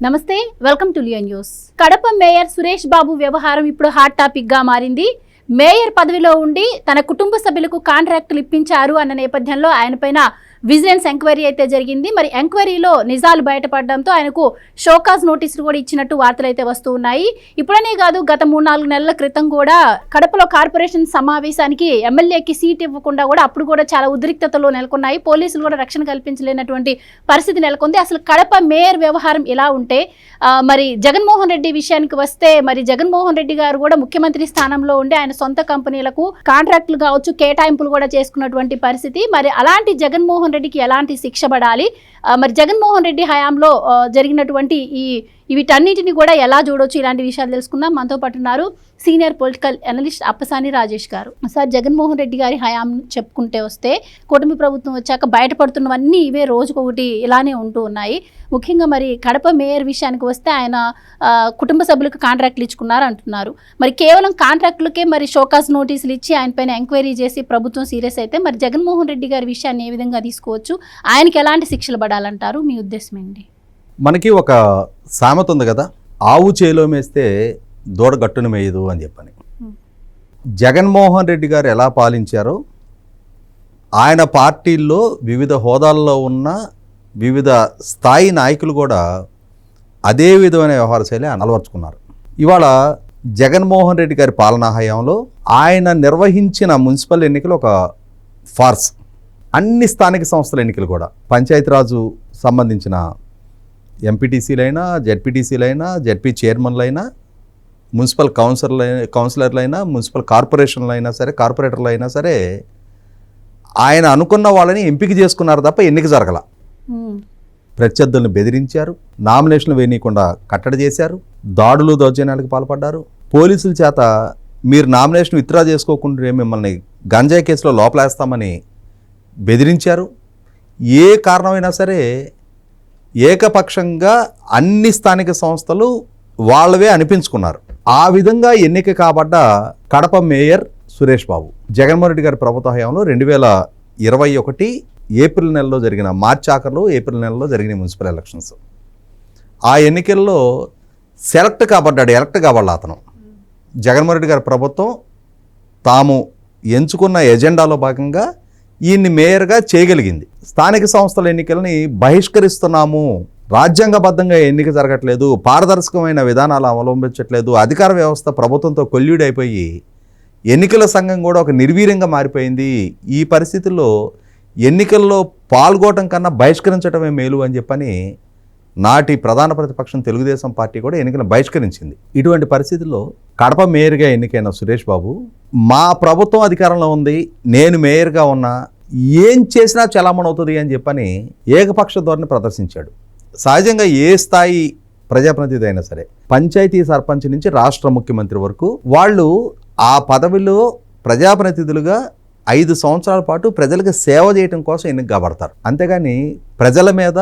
నమస్తే, welcome to Leo news. Kadapa mayor Suresh Babu వ్యవహారం ఇప్పుడు హాట్ టాపిక్ గా మారింది. మేయర్ పదవిలో ఉండి తన కుటుంబ సభ్యులకు కాంట్రాక్టులు ఇప్పించారు అన్న నేపథ్యంలో ఆయనపైన విజిలెన్స్ ఎంక్వైరీ అయితే జరిగింది. మరి ఎంక్వైరీలో నిజాలు బయటపడడంతో ఆయనకు షోకాజ్ నోటీసులు కూడా ఇచ్చినట్టు వార్తలు అయితే వస్తూ ఉన్నాయి. ఇప్పుడనే కాదు, గత 3-4 నెలల క్రితం కూడా కడపలో కార్పొరేషన్ సమావేశానికి ఎమ్మెల్యేకి సీట్ ఇవ్వకుండా కూడా అప్పుడు కూడా చాలా ఉద్రిక్తతలు నెలకొన్నాయి. పోలీసులు కూడా రక్షణ కల్పించలేనటువంటి పరిస్థితి నెలకొంది. అసలు కడప మేయర్ వ్యవహారం ఇలా ఉంటే మరి జగన్మోహన్ రెడ్డి విషయానికి వస్తే, మరి జగన్మోహన్ రెడ్డి గారు కూడా ముఖ్యమంత్రి స్థానంలో ఉండి ఆయన సొంత కంపెనీలకు కాంట్రాక్టులు కావచ్చు, కేటాయింపులు కూడా చేసుకున్నటువంటి పరిస్థితి. మరి అలాంటి జగన్మోహన్ రెడ్డికి ఎలాంటి శిక్ష పడాలి, మరి జగన్మోహన్ రెడ్డి హయాంలో జరిగినటువంటి వీటన్నిటిని కూడా ఎలా చూడొచ్చు, ఇలాంటి విషయాలు తెలుసుకుందాం. మనతో పాటు ఉన్నారు senior political analyst Appasani Rajesh గారు. సార్, జగన్మోహన్ రెడ్డి గారి హయాం చెప్పుకుంటే వస్తే కూటమి ప్రభుత్వం వచ్చాక బయటపడుతున్నవన్నీ ఇవే రోజుకొకటి ఇలానే ఉంటూ ఉన్నాయి. ముఖ్యంగా మరి కడప మేయర్ విషయానికి వస్తే ఆయన కుటుంబ సభ్యులకు కాంట్రాక్టులు ఇచ్చుకున్నారు అంటున్నారు. మరి కేవలం కాంట్రాక్టులకే మరి షోకాజ్ నోటీసులు ఇచ్చి ఆయన పైన ఎంక్వైరీ చేసి ప్రభుత్వం సీరియస్ అయితే మరి జగన్మోహన్ రెడ్డి గారి విషయాన్ని ఏ విధంగా తీసుకోవచ్చు, ఆయనకి ఎలాంటి శిక్షలు పడాలంటారు? మీ ఉద్దేశం ఏంటి? మనకి ఒక సామెత ఉంది కదా, ఆవు చేలో మేస్తే దూడ గట్టును మేయదు అని చెప్పని. జగన్మోహన్ రెడ్డి గారు ఎలా పాలించారో ఆయన పార్టీల్లో వివిధ హోదాల్లో ఉన్న వివిధ స్థాయి నాయకులు కూడా అదే విధమైన వ్యవహార శైలి అలవర్చుకున్నారు. ఇవాళ జగన్మోహన్ రెడ్డి గారి పాలనా హయాంలో ఆయన నిర్వహించిన మున్సిపల్ ఎన్నికలు ఒక ఫార్స్. అన్ని స్థానిక సంస్థల ఎన్నికలు కూడా, పంచాయతీరాజు సంబంధించిన ఎంపీటీసీలైనా, జెడ్పీటీసీలైనా, జెడ్పీ చైర్మన్లైనా, మున్సిపల్ కౌన్సిలర్లైనా, మున్సిపల్ కార్పొరేషన్లైనా సరే, కార్పొరేటర్లు అయినా సరే, ఆయన అనుకున్న వాళ్ళని ఎంపిక చేసుకున్నారు తప్ప ఎన్నిక జరగల. ప్రత్యర్థులను బెదిరించారు, నామినేషన్లు వేయనీయకుండా కట్టడి చేశారు, దాడులు దౌర్జన్యాలకు పాల్పడ్డారు. పోలీసుల చేత మీరు నామినేషన్ విత్డ్రా చేసుకోకుండా మిమ్మల్ని గంజాయి కేసులో లోపలేస్తామని బెదిరించారు. ఏ కారణమైనా సరే ఏకపక్షంగా అన్ని స్థానిక సంస్థలు వాళ్ళవే అనిపించుకున్నారు. ఆ విధంగా ఎన్నిక కాబడ్డ కడప మేయర్ సురేష్ బాబు జగన్మోహన్ రెడ్డి గారి ప్రభుత్వ హయాంలో 2021 ఏప్రిల్ నెలలో జరిగిన, మార్చి ఆఖరిలో ఏప్రిల్ నెలలో జరిగిన మున్సిపల్ ఎలక్షన్స్, ఆ ఎన్నికల్లో ఎలక్ట్ కాబడ్డాడు అతను. జగన్మోహన్ రెడ్డి గారి ప్రభుత్వం తాము ఎంచుకున్న ఎజెండాలో భాగంగా ఈయన్ని మేయర్గా చేయగలిగింది. స్థానిక సంస్థల ఎన్నికలని బహిష్కరిస్తున్నాము, రాజ్యాంగబద్ధంగా ఎన్నిక జరగట్లేదు, పారదర్శకమైన విధానాలు అవలంబించట్లేదు, అధికార వ్యవస్థ ప్రభుత్వంతో కొల్యూడైపోయి ఎన్నికల సంఘం కూడా ఒక నిర్వీర్యంగా మారిపోయింది, ఈ పరిస్థితుల్లో ఎన్నికల్లో పాల్గొనడం కన్నా బహిష్కరించడమే మేలు అని చెప్పని నాటి ప్రధాన ప్రతిపక్షం తెలుగుదేశం పార్టీ కూడా ఎన్నికలను బహిష్కరించింది. ఇటువంటి పరిస్థితుల్లో కడప మేయర్గా ఎన్నికైన సురేష్ బాబు, మా ప్రభుత్వం అధికారంలో ఉంది, నేను మేయర్గా ఉన్నా, ఏం చేసినా చలామణి అవుతుంది అని చెప్పని ఏకపక్ష ధోరణి ప్రదర్శించాడు. సహజంగా ఏ స్థాయి ప్రజాప్రతినిధి అయినా సరే, పంచాయతీ సర్పంచ్ నుంచి రాష్ట్ర ముఖ్యమంత్రి వరకు వాళ్ళు ఆ పదవిలో ప్రజాప్రతినిధులుగా 5 సంవత్సరాల పాటు ప్రజలకు సేవ చేయడం కోసం ఎన్నిక కాబడతారు. అంతేగాని ప్రజల మీద,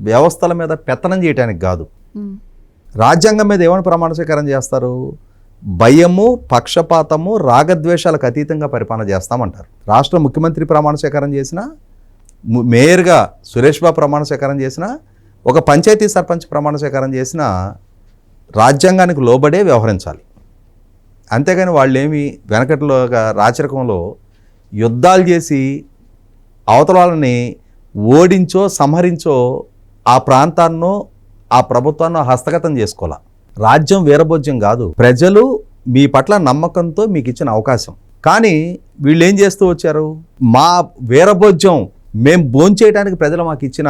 వ్యవస్థల మీద పెత్తనం చేయడానికి కాదు. రాజ్యాంగం మీద ఏమైనా ప్రమాణ స్వీకారం చేస్తారు? భయము, పక్షపాతము, రాగద్వేషాలకు అతీతంగా పరిపాలన చేస్తామంటారు. రాష్ట్ర ముఖ్యమంత్రి ప్రమాణ స్వీకారం చేసిన, మేయర్గా సురేష్ బాబు ప్రమాణ స్వీకారం చేసిన, ఒక పంచాయతీ సర్పంచ్ ప్రమాణ స్వీకారం చేసిన రాజ్యాంగానికి లోబడే వ్యవహరించాలి. అంతేగాని వాళ్ళేమి వెనకటిలోగా రాచరికంలో యుద్ధాలు చేసి అవతల వాళ్ళని ఓడించో సంహరించో ఆ ప్రాంతాన్నో ఆ ప్రభుత్వాన్ని హస్తగతం చేసుకోవాలా. రాజ్యం వీరభోజ్యం కాదు, ప్రజలు మీ పట్ల నమ్మకంతో మీకు ఇచ్చిన అవకాశం. కానీ వీళ్ళు ఏం చేస్తూ వచ్చారు? మా వీరభోజ్యం మేం భోంచేయడానికి ప్రజలు మాకు ఇచ్చిన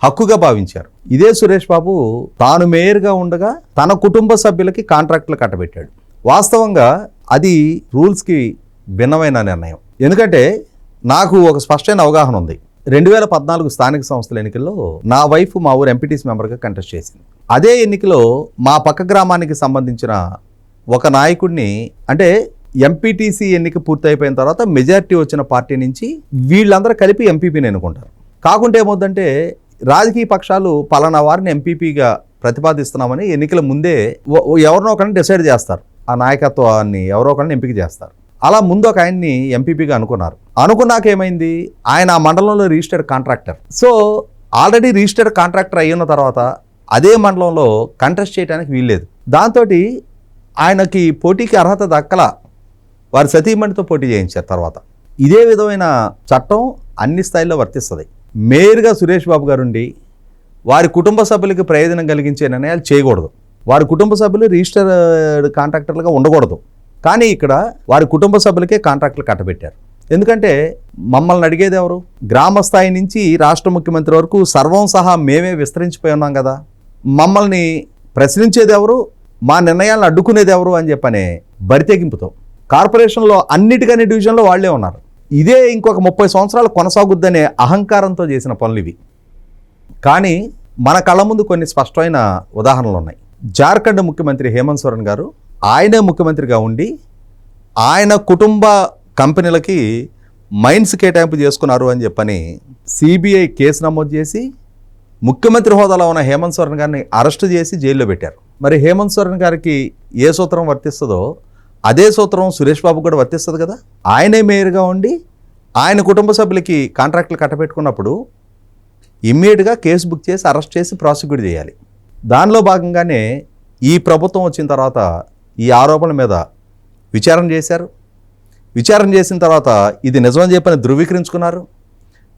హక్కుగా భావించారు. ఇదే సురేష్ బాబు తాను మేయర్గా ఉండగా తన కుటుంబ సభ్యులకి కాంట్రాక్టులు కట్టబెట్టాడు. వాస్తవంగా అది రూల్స్కి భిన్నమైన నిర్ణయం. ఎందుకంటే నాకు ఒక స్పష్టమైన అవగాహన ఉంది. 2014 స్థానిక సంస్థల ఎన్నికల్లో నా వైఫ్ మా ఊరు ఎంపీటీసీ మెంబర్గా కంటెస్ట్ చేసింది. అదే ఎన్నికలో మా పక్క గ్రామానికి సంబంధించిన ఒక నాయకుడిని, అంటే ఎంపీటీసీ ఎన్నిక పూర్తయిపోయిన తర్వాత మెజారిటీ వచ్చిన పార్టీ నుంచి వీళ్ళందరూ కలిపి ఎంపీపీని ఎన్నుకుంటారు. కాకుంటే ఏమవుతుందంటే రాజకీయ పక్షాలు పలానా వారిని ఎంపీపీగా ప్రతిపాదిస్తున్నామని ఎన్నికల ముందే ఎవరినో ఒకరిని డిసైడ్ చేస్తారు. ఆ నాయకత్వాన్ని ఎవరో ఒకరిని ఎంపిక చేస్తారు. అలా ముందు ఒక ఆయన్ని ఎంపీపీగా అనుకున్నాక ఏమైంది, ఆయన ఆ మండలంలో registered contractor. So already registered contractor అయిన తర్వాత అదే మండలంలో కంటెస్ట్ చేయడానికి వీల్లేదు. దాంతో ఆయనకి పోటీకి అర్హత దక్కల. వారి సతీమణితో పోటీ చేయించారు. తర్వాత ఇదే విధమైన చట్టం అన్ని స్థాయిల్లో వర్తిస్తుంది. మేయర్గా సురేష్ బాబు గారు ఉండి వారి కుటుంబ సభ్యులకి ప్రయోజనం కలిగించే నిర్ణయాలు చేయకూడదు. వారి కుటుంబ సభ్యులు రిజిస్టర్డ్ కాంట్రాక్టర్లుగా ఉండకూడదు. కానీ ఇక్కడ వారి కుటుంబ సభ్యులకే కాంట్రాక్టులు కట్టబెట్టారు. ఎందుకంటే మమ్మల్ని అడిగేది ఎవరు? గ్రామ స్థాయి నుంచి రాష్ట్ర ముఖ్యమంత్రి వరకు సర్వం సహా మేమే విస్తరించిపోయి ఉన్నాం కదా. మమ్మల్ని ప్రశ్నించేది ఎవరు? మా నిర్ణయాలను అడ్డుకునేది ఎవరు అని చెప్పనే బరితెగింపుతో కార్పొరేషన్లో అన్నిటికన్నీ డివిజన్లో వాళ్లే ఉన్నారు. ఇదే ఇంకొక 30 సంవత్సరాలు కొనసాగుద్దనే అహంకారంతో చేసిన పనులు ఇవి. కానీ మన కళ్ళ ముందు కొన్ని స్పష్టమైన ఉదాహరణలు ఉన్నాయి. జార్ఖండ్ ముఖ్యమంత్రి హేమంత్ సోరెన్ గారు ఆయనే ముఖ్యమంత్రిగా ఉండి ఆయన కుటుంబ కంపెనీలకి మైన్స్ కేటాయింపు చేసుకున్నారు అని చెప్పని సిబిఐ కేసు నమోదు చేసి ముఖ్యమంత్రి హోదాలో ఉన్న హేమంత్ సోరెన్ గారిని అరెస్టు చేసి జైల్లో పెట్టారు. మరి హేమంత్ సోరెన్ గారికి ఏ సూత్రం వర్తిస్తుందో అదే సూత్రం సురేష్ బాబు కూడా వర్తిస్తుంది కదా. ఆయనే మేయర్గా ఉండి ఆయన కుటుంబ సభ్యులకి కాంట్రాక్టులు కట్టబెట్టుకున్నప్పుడు ఇమ్మీడియట్గా కేసు బుక్ చేసి అరెస్ట్ చేసి ప్రాసిక్యూట్ చేయాలి. దానిలో భాగంగానే ఈ ప్రభుత్వం వచ్చిన తర్వాత ఈ ఆరోపణల మీద విచారణ చేశారు. విచారణ చేసిన తర్వాత ఇది నిజమని చెప్పని ధృవీకరించుకున్నారు.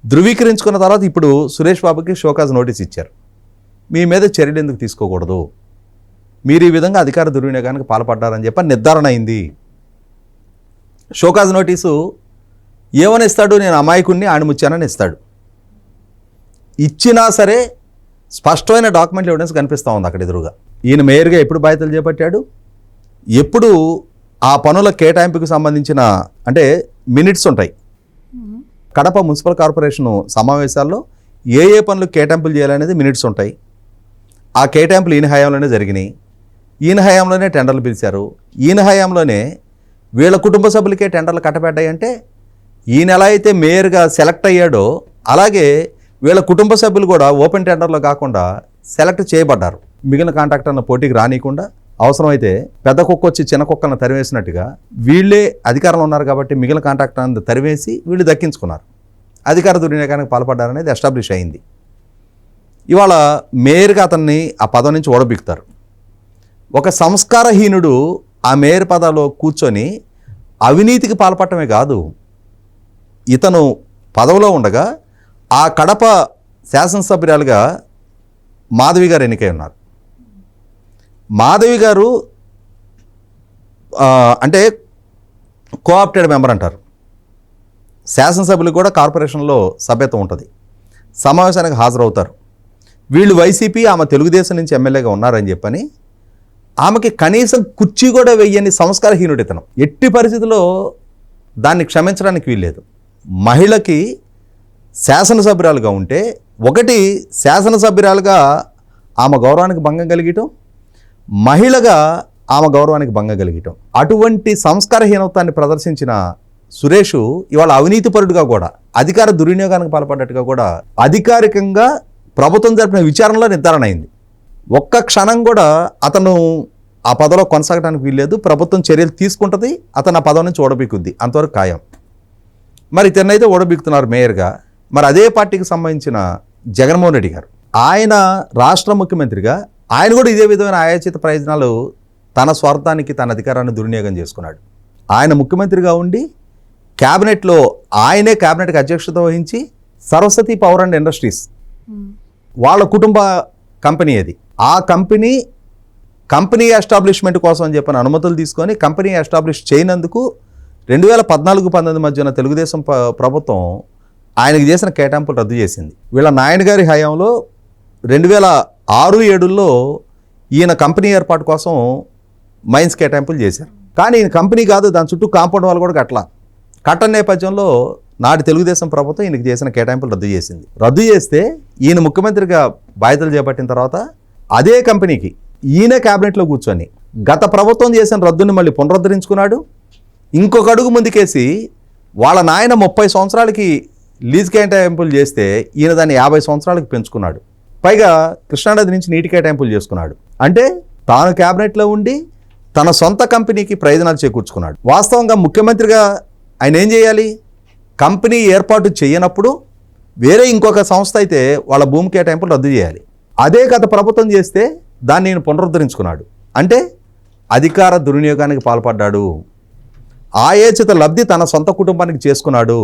ధృవీకరించుకున్న తర్వాత ఇప్పుడు సురేష్ బాబుకి షోకాజ్ నోటీస్ ఇచ్చారు. మీ మీద చర్యలు ఎందుకు తీసుకోకూడదు, మీరు ఈ విధంగా అధికార దుర్వినియోగానికి పాల్పడ్డారని చెప్పి నిర్ధారణ అయింది. షోకాజ్ నోటీసు ఏమని ఇస్తాడు? నేను అమాయకుడిని ఆణిముచ్చానని ఇస్తాడు. ఇచ్చినా సరే స్పష్టమైన డాక్యుమెంట్ ఎవిడెన్స్ కనిపిస్తూ ఉంది అక్కడ ఎదురుగా. ఈయన మేయర్గా ఎప్పుడు బాధ్యతలు చేపట్టాడు, ఎప్పుడు ఆ పనుల కేటాయింపుకు సంబంధించిన అంటే మినిట్స్ ఉంటాయి. కడప మున్సిపల్ కార్పొరేషన్ సమావేశాల్లో ఏ పనులు కేటాయింపులు చేయాలనేది మినిట్స్ ఉంటాయి. ఆ కేటాయింపులు ఈయన హయాంలోనే జరిగినాయి. ఈయన హయాంలోనే టెండర్లు పిలిచారు. ఈయన హయాంలోనే వీళ్ళ కుటుంబ సభ్యులకే టెండర్లు కట్టబెట్టాయి. అంటే ఈయన ఎలా అయితే మేయర్గా సెలెక్ట్ అయ్యాడో అలాగే వీళ్ళ కుటుంబ సభ్యులు కూడా ఓపెన్ టెండర్లో కాకుండా సెలెక్ట్ చేయబడ్డారు. మిగిలిన కాంట్రాక్టర్లను పోటీకి రానియకుండా అవసరమైతే పెద్ద కుక్క వచ్చి చిన్న కుక్కలను తరివేసినట్టుగా వీళ్ళే అధికారంలో ఉన్నారు కాబట్టి మిగిలిన కాంట్రాక్టర్లను తరివేసి వీళ్ళు దక్కించుకున్నారు. అధికార దుర్వినియోగానికి పాల్పడ్డారనేది ఎస్టాబ్లిష్ అయింది. ఇవాళ మేయర్గా అతన్ని ఆ పదవి నుంచి ఓడబిక్కుతారు. ఒక సంస్కారహీనుడు ఆ మేయర్ పదవిలో కూర్చొని అవినీతికి పాల్పడటమే కాదు, ఇతను పదవిలో ఉండగా ఆ కడప శాసనసభ్యురాలుగా మాధవి గారు ఎన్నికై ఉన్నారు. మాధవి గారు అంటే కోఆప్టెడ్ మెంబర్ అంటారు. శాసనసభ్యులకు కూడా కార్పొరేషన్లో సభ్యత్వం ఉంటుంది. సమావేశానికి హాజరవుతారు. వీళ్ళు వైసీపీ, ఆమె తెలుగుదేశం నుంచి ఎమ్మెల్యేగా ఉన్నారని చెప్పని ఆమెకి కనీసం కుర్చీ కూడా వెయ్యని సంస్కారహీనుడు ఇతను. ఎట్టి పరిస్థితుల్లో దాన్ని క్షమించడానికి వీల్లేదు. మహిళకి శాసనసభ్యురాలుగా ఉంటే ఒకటి శాసనసభ్యురాలుగా ఆమె గౌరవానికి భంగం కలిగటం, మహిళగా ఆమె గౌరవానికి భంగం కలిగటం, అటువంటి సంస్కారహీనత్వాన్ని ప్రదర్శించిన సురేష్ ఇవాళ అవినీతిపరుడుగా కూడా అధికార దుర్వినియోగానికి పాల్పడ్డట్టుగా కూడా అధికారికంగా ప్రభుత్వం జరిపిన విచారణలో నిర్ధారణ అయింది. ఒక్క క్షణం కూడా అతను ఆ పదవిలో కొనసాగడానికి వీల్లేదు. ప్రభుత్వం చర్యలు తీసుకుంటుంది, అతను ఆ పదవి నుంచి ఓడబిక్కుద్ది, అంతవరకు ఖాయం. మరి ఇతన్నైతే ఓడబిక్కుతున్నారు మేయర్గా. మరి అదే పార్టీకి సంబంధించిన జగన్మోహన్ రెడ్డి గారు, ఆయన రాష్ట్ర ముఖ్యమంత్రిగా ఆయన కూడా ఇదే విధమైన ఆయాచిత ప్రయోజనాలు తన స్వార్థానికి తన అధికారాన్ని దుర్వినియోగం చేసుకున్నాడు. ఆయన ముఖ్యమంత్రిగా ఉండి క్యాబినెట్లో ఆయనే క్యాబినెట్కి అధ్యక్షత వహించి సరస్వతి పవర్ అండ్ ఇండస్ట్రీస్ వాళ్ళ కుటుంబ కంపెనీ అది. ఆ కంపెనీ ఎస్టాబ్లిష్మెంట్ కోసం అని చెప్పిన అనుమతులు తీసుకొని కంపెనీ ఎస్టాబ్లిష్ చేయనందుకు 2014-19 మధ్యన తెలుగుదేశం ప్రభుత్వం ఆయనకు చేసిన కేటాయింపులు రద్దు చేసింది. వీళ్ళ నాయన గారి హయాంలో 2006-7లో ఈయన కంపెనీ ఏర్పాటు కోసం మైన్స్ కేటాయింపులు చేశారు. కానీ ఈయన కంపెనీ కాదు, దాని చుట్టూ కాంపౌండ్ వాళ్ళు కూడా కట్టని నేపథ్యంలో నాటి తెలుగుదేశం ప్రభుత్వం ఈయనకి చేసిన కేటాయింపులు రద్దు చేసింది. రద్దు చేస్తే ఈయన ముఖ్యమంత్రిగా బాధ్యతలు చేపట్టిన తర్వాత అదే కంపెనీకి ఈయన క్యాబినెట్లో కూర్చొని గత ప్రభుత్వం చేసిన రద్దుని మళ్ళీ పునరుద్ధరించుకున్నాడు. ఇంకొక అడుగు ముందుకేసి వాళ్ళ నాయన 30 సంవత్సరాలకి లీజ్ కేటాయింపులు చేస్తే ఈయన దాన్ని 50 సంవత్సరాలకు పెంచుకున్నాడు. పైగా కృష్ణానది నుంచి నీటి కేటాయింపులు చేసుకున్నాడు. అంటే తాను క్యాబినెట్లో ఉండి తన సొంత కంపెనీకి ప్రయోజనాలు చేకూర్చుకున్నాడు. వాస్తవంగా ముఖ్యమంత్రిగా ఆయన ఏం చేయాలి? కంపెనీ ఏర్పాటు చేయనప్పుడు వేరే ఇంకొక సంస్థ అయితే వాళ్ళ భూమి కేటాయింపులు రద్దు చేయాలి. అదే గత ప్రభుత్వం చేస్తే దాన్ని నేను పునరుద్ధరించుకున్నాడు. అంటే అధికార దుర్వినియోగానికి పాల్పడ్డాడు, ఆయేచిత లబ్ధి తన సొంత కుటుంబానికి చేసుకున్నాడు.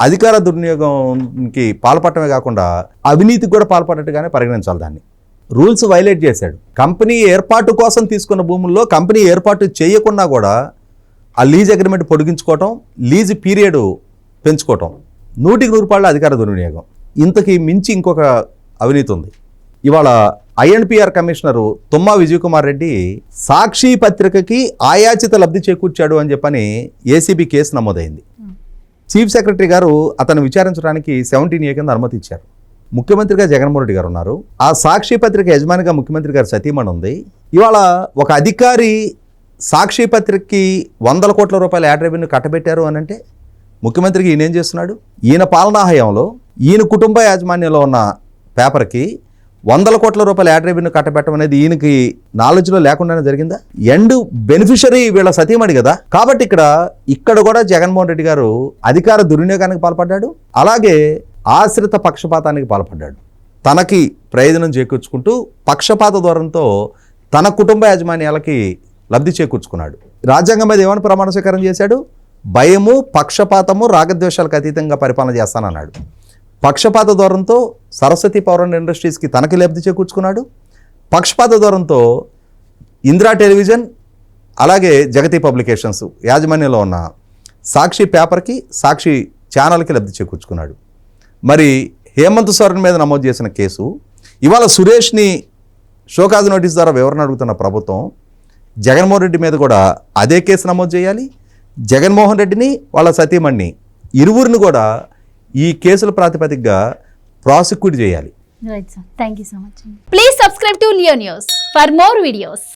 అధికార దుర్వినియోగంకి పాల్పడటమే కాకుండా అవినీతికి కూడా పాల్పడ్డట్టుగానే పరిగణించాలి దాన్ని. రూల్స్ వైలేట్ చేశాడు. కంపెనీ ఏర్పాటు కోసం తీసుకున్న భూముల్లో కంపెనీ ఏర్పాటు చేయకున్నా కూడా ఆ లీజ్ అగ్రిమెంట్ పొడిగించుకోవటం, లీజ్ పీరియడ్ పెంచుకోవటం, 100% అధికార దుర్వినియోగం. ఇంతకీ మించి ఇంకొక అవినీతి ఉంది. ఇవాళ ఐఎన్పిఆర్ కమిషనరు తుమ్మా విజయ్ కుమార్ రెడ్డి సాక్షి పత్రికకి ఆయాచిత లబ్ధి చేకూర్చాడు అని చెప్పని ఏసీబీ కేసు నమోదైంది. చీఫ్ సెక్రటరీ గారు అతను విచారించడానికి 17A కింద అనుమతి ఇచ్చారు. ముఖ్యమంత్రిగా జగన్మోహన్ రెడ్డి గారు ఉన్నారు. ఆ సాక్షి పత్రిక యజమానిగా ముఖ్యమంత్రి గారు సతీమణి ఉంది. ఇవాళ ఒక అధికారి సాక్షి పత్రికకి 100 కోట్ల రూపాయల యాడ్ రెవెన్యూ కట్టబెట్టారు అని అంటే ముఖ్యమంత్రికి ఈయన ఏం చేస్తున్నాడు? ఈయన పాలనా హయాంలో ఈయన కుటుంబ యాజమాన్యంలో ఉన్న పేపర్కి 100 కోట్ల రూపాయల యాడ్ రెవెన్యూ కట్టబెట్టడం అనేది ఈయనకి నాలెడ్జ్లో లేకుండానే జరిగిందా? ఎండ్ బెనిఫిషరీ వీళ్ళ సతీమణి కదా. కాబట్టి ఇక్కడ కూడా జగన్మోహన్ రెడ్డి గారు అధికార దుర్వినియోగానికి పాల్పడ్డాడు, అలాగే ఆశ్రిత పక్షపాతానికి పాల్పడ్డాడు. తనకి ప్రయోజనం చేకూర్చుకుంటూ పక్షపాత ధోరణితో తన కుటుంబ యాజమాన్యాలకి లబ్ధి చేకూర్చుకున్నాడు. రాజ్యాంగం మీద ఏమని ప్రమాణ స్వీకారం చేశాడు? భయము, పక్షపాతము, రాగద్వేషాలకు అతీతంగా పరిపాలన చేస్తానన్నాడు. పక్షపాత ధోరణితో సరస్వతి పవర్ అండ్ ఇండస్ట్రీస్కి తనకి లబ్ధి చేకూర్చుకున్నాడు. పక్షపాత ధోరణితో ఇందిరా టెలివిజన్ అలాగే జగతి పబ్లికేషన్స్ యాజమాన్యంలో ఉన్న సాక్షి పేపర్కి, సాక్షి ఛానల్కి లబ్ధి చేకూర్చుకున్నాడు. మరి హేమంత్ సోరెన్ మీద నమోదు చేసిన కేసు ఇవాళ సురేష్ని షోకాజ్ నోటీస్ ద్వారా వివరణ అడుగుతున్న ప్రభుత్వం జగన్మోహన్ రెడ్డి మీద కూడా అదే కేసు నమోదు చేయాలి. జగన్మోహన్ రెడ్డిని వాళ్ళ సతీమణిని ఇరువురిని కూడా ఈ కేసుల ప్రాతిపదికగా ప్రాసిక్యూట్ చేయాలి. Right sir, thank you so much. Please subscribe to Leo news for more videos.